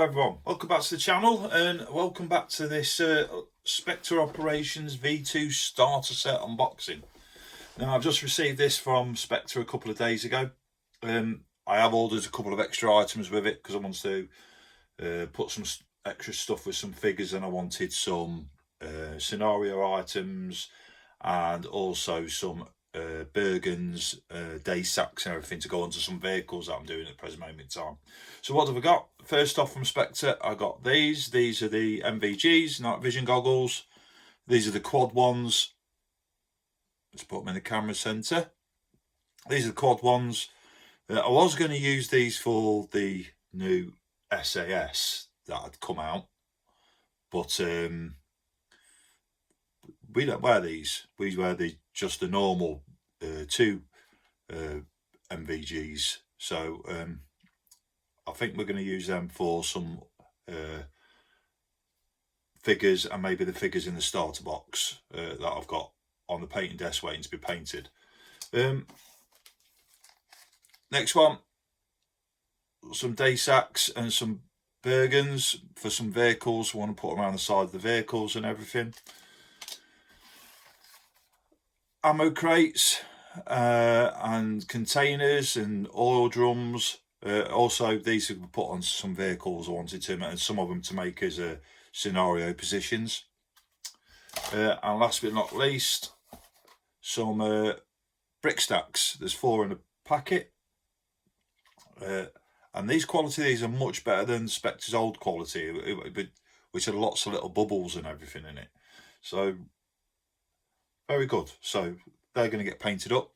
Hello everyone, welcome back to the channel and welcome back to this Spectre Operations V2 starter set unboxing. Now I've just received this from Spectre a couple of days ago. I have ordered a couple of extra items with it because I want to put some extra stuff with some figures, and I wanted some scenario items and also some Bergens, day sacks and everything to go onto some vehicles that I'm doing at the present moment in time. So what have I got? First off, from Spectre, I got these. These are the MVGs, night vision goggles. These are the quad ones. Let's put them in the camera center. These are the quad ones. I was going to use these for the new SAS that had come out, but we don't wear these. We wear just the normal two MVGs. So I think we're going to use them for some figures, and maybe the figures in the starter box that I've got on the painting desk waiting to be painted. Next one, some day sacks and some Bergens for some vehicles. I want to put them around the side of the vehicles and everything. Ammo crates and containers and oil drums. Also, these are put on some vehicles I wanted to, and some of them to make as scenario positions. And last but not least, some brick stacks. There's 4 in a packet. And these are much better than Spectre's old quality, which had lots of little bubbles and everything in it. So very good. So they're going to get painted up.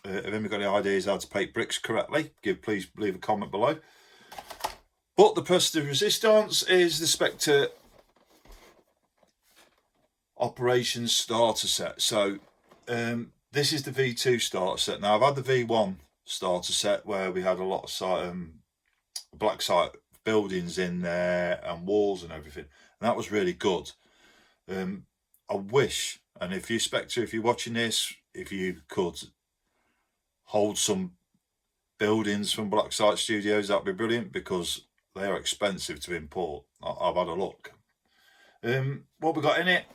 If anyone got any ideas how to paint bricks correctly, please leave a comment below. But the pièce de resistance is the Spectre Operations starter set. So this is the V2 starter set. Now I've had the V1 starter set where we had a lot of black site buildings in there and walls and everything, and that was really good. I wish, and if you Spectre, if you're watching this, if you could hold some buildings from Black Site Studios, that'd be brilliant, because they are expensive to import. I've had a look. What we got in it?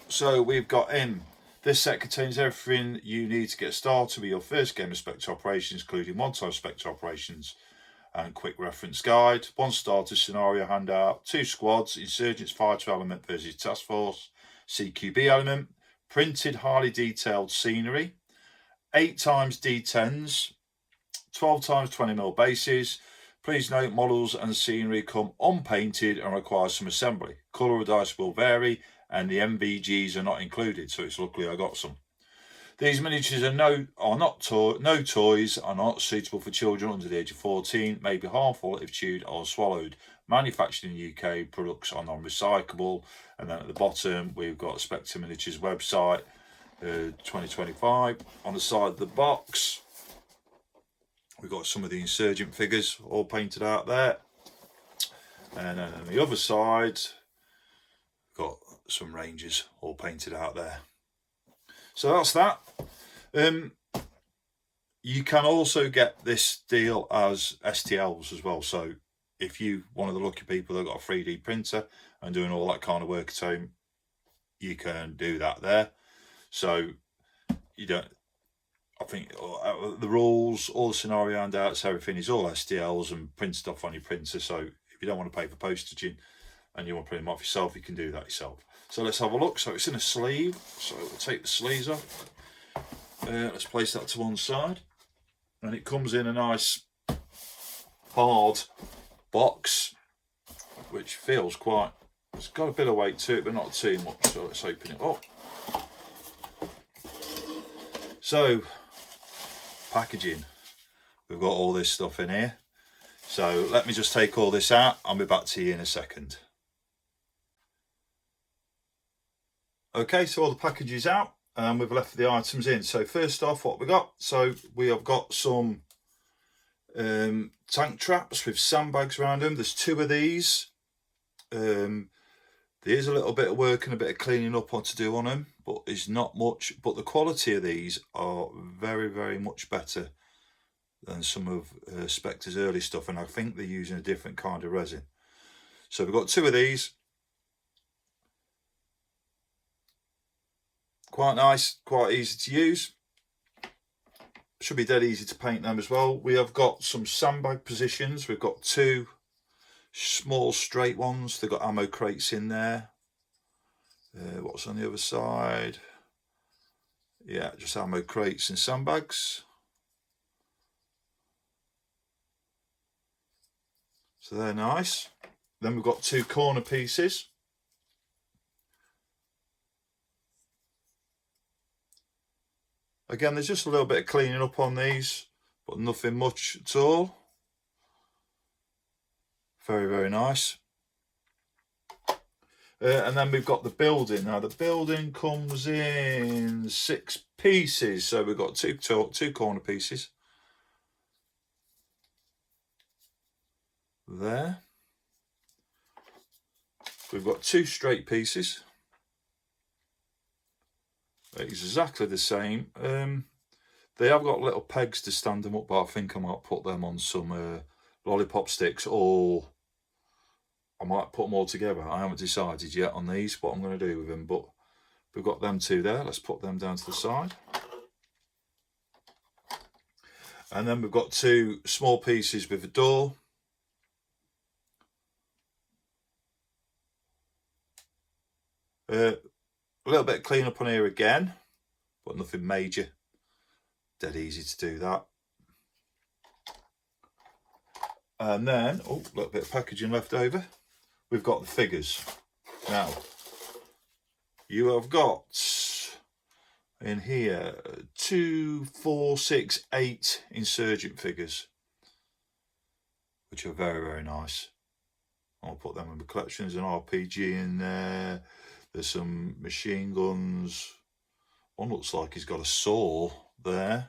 So we've got in, this set contains everything you need to get started with your first game of Spectre Operations, including one-time Spectre Operations and quick reference guide, 1 starter scenario handout, 2 squads, Insurgents Fighter element versus Task Force, CQB element, printed highly detailed scenery, 8 times D10s, 12 times 20mm bases. Please note models and scenery come unpainted and require some assembly. Colour of dice will vary and the MVGs are not included, so it's luckily I got some. These miniatures are no toys, are not suitable for children under the age of 14, may be harmful if chewed or swallowed. Manufactured in the UK, products are non-recyclable. And then at the bottom we've got Spectre Miniatures website 2025. On the side of the box we've got some of the insurgent figures all painted out there, and then on the other side we've got some Rangers all painted out there. So that's that. You can also get this deal as STLs as well. So if you one of the lucky people that got a 3D printer and doing all that kind of work at home, you can do that there. So you don't, I think the rules, all the scenario handouts, everything is all STLs and print stuff on your printer. So if you don't want to pay for postage and you want to print them off yourself, you can do that yourself. So let's have a look. So it's in a sleeve. So we'll take the sleeves off. Let's place that to one side. And it comes in a nice hard box, which feels quite, it's got a bit of weight to it, but not too much. So let's open it up. So, packaging. We've got all this stuff in here. So let me just take all this out. I'll be back to you in a second. Okay, so all the package is out and we've left the items in. So first off, what we got? So we have got some tank traps with sandbags around them. There's 2 of these. There is a little bit of work and a bit of cleaning up on to do on them, but it's not much. But the quality of these are very, very much better than some of Spectre's early stuff, and I think they're using a different kind of resin. So we've got 2 of these. Quite nice, quite easy to use. Should be dead easy to paint them as well. We have got some sandbag positions. We've got 2 small straight ones. They've got ammo crates in there. What's on the other side? Yeah, just ammo crates and sandbags. So they're nice. Then we've got 2 corner pieces. Again, there's just a little bit of cleaning up on these, but nothing much at all. Very, very nice. And then we've got the building. Now the building comes in 6 pieces. So we've got two corner pieces. There. We've got 2 straight pieces. Exactly the same. They have got little pegs to stand them up, but I think I might put them on some lollipop sticks, or I might put them all together. I haven't decided yet on these what I'm going to do with them, but we've got them 2 there. Let's put them down to the side. And then we've got 2 small pieces with a door. A little bit of clean up on here again, but nothing major. Dead easy to do that. And then, oh, a little bit of packaging left over. We've got the figures. Now, you have got in here 2, 4, 6, 8 insurgent figures, which are very, very nice. I'll put them in the collection. There's an RPG in there. There's some machine guns. One looks like he's got a saw there.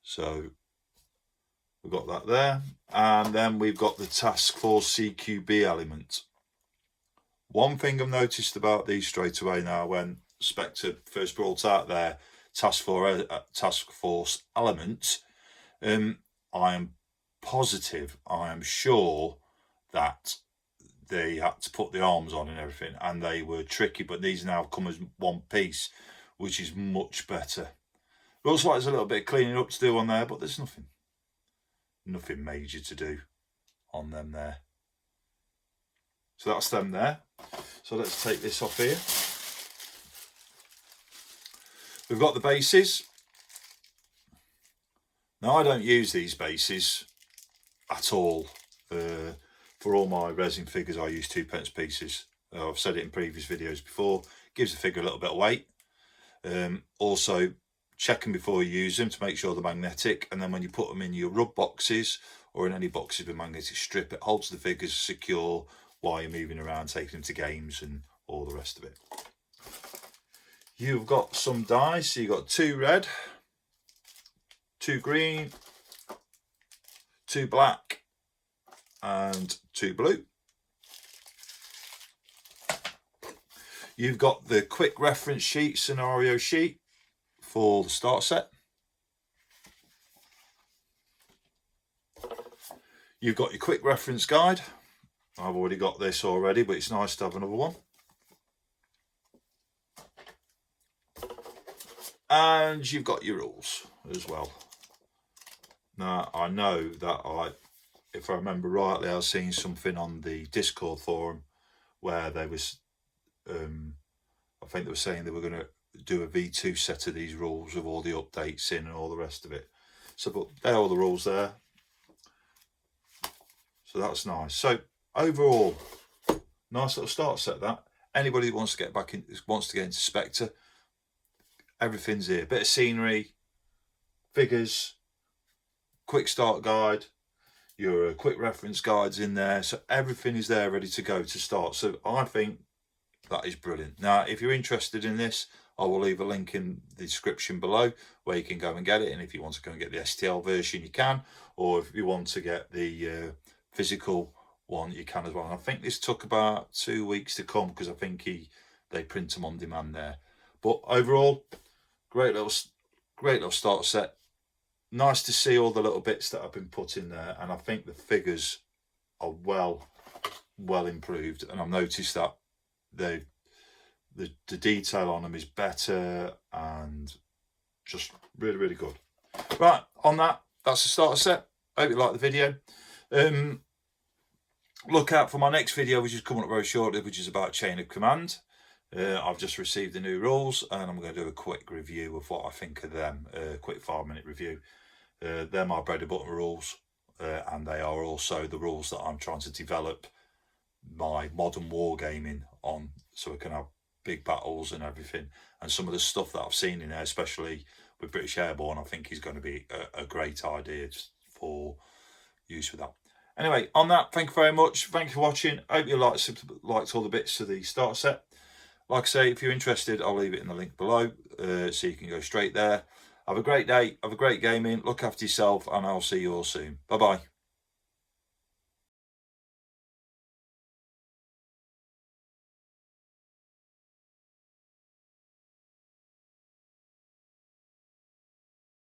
So we've got that there. And then we've got the Task Force CQB element. One thing I've noticed about these straight away now, when Spectre first brought out their Task Force element, I am positive, I am sure that they had to put the arms on and everything, and they were tricky, but these now come as one piece, which is much better. It looks like there's a little bit of cleaning up to do on there, but there's nothing major to do on them there. So that's them there. So let's take this off here. We've got the bases. Now I don't use these bases at all. For all my resin figures I use 2p pieces. I've said it in previous videos before. Gives the figure a little bit of weight. Also checking before you use them to make sure they're magnetic, and then when you put them in your rub boxes or in any boxes with magnetic strip, it holds the figures secure while you're moving around, taking them to games and all the rest of it. You've got some dice. So you've got 2 red, 2 green, 2 black and 2 blue. You've got the quick reference sheet, scenario sheet for the start set. You've got your quick reference guide. I've already got this already, but it's nice to have another one. And you've got your rules as well. Now, I know that if I remember rightly, I was seeing something on the Discord forum where they was, I think they were saying they were going to do a V2 set of these rules with all the updates in and all the rest of it. So, but they're all the rules there. So that's nice. So overall, nice little start set that. Anybody who wants to get back in, wants to get into Spectre, everything's here. Bit of scenery, figures, quick start guide, your quick reference guides in there. So everything is there ready to go to start. So I think that is brilliant. Now, if you're interested in this, I will leave a link in the description below where you can go and get it. And if you want to go and get the STL version, you can. Or if you want to get the physical one, you can as well. And I think this took about 2 weeks to come because I think they print them on demand there. But overall, great little start set. nice to see all the little bits that have been put in there, and I think the figures are well improved, and I've noticed that the detail on them is better and just really good. Right, on that's the starter set. Hope you liked the video. Look out for my next video, which is coming up very shortly, which is about chain of command. I've just received the new rules, and I'm going to do a quick review of what I think of them. A quick 5-minute review. They're my bread and butter rules, and they are also the rules that I'm trying to develop my modern wargaming on, so we can have big battles and everything. And some of the stuff that I've seen in there, especially with British Airborne, I think is going to be a great idea for use with that. Anyway, on that, thank you very much. Thank you for watching. Hope you liked all the bits of the starter set. Like I say, if you're interested, I'll leave it in the link below, so you can go straight there. Have a great day. Have a great gaming. Look after yourself, and I'll see you all soon. Bye-bye.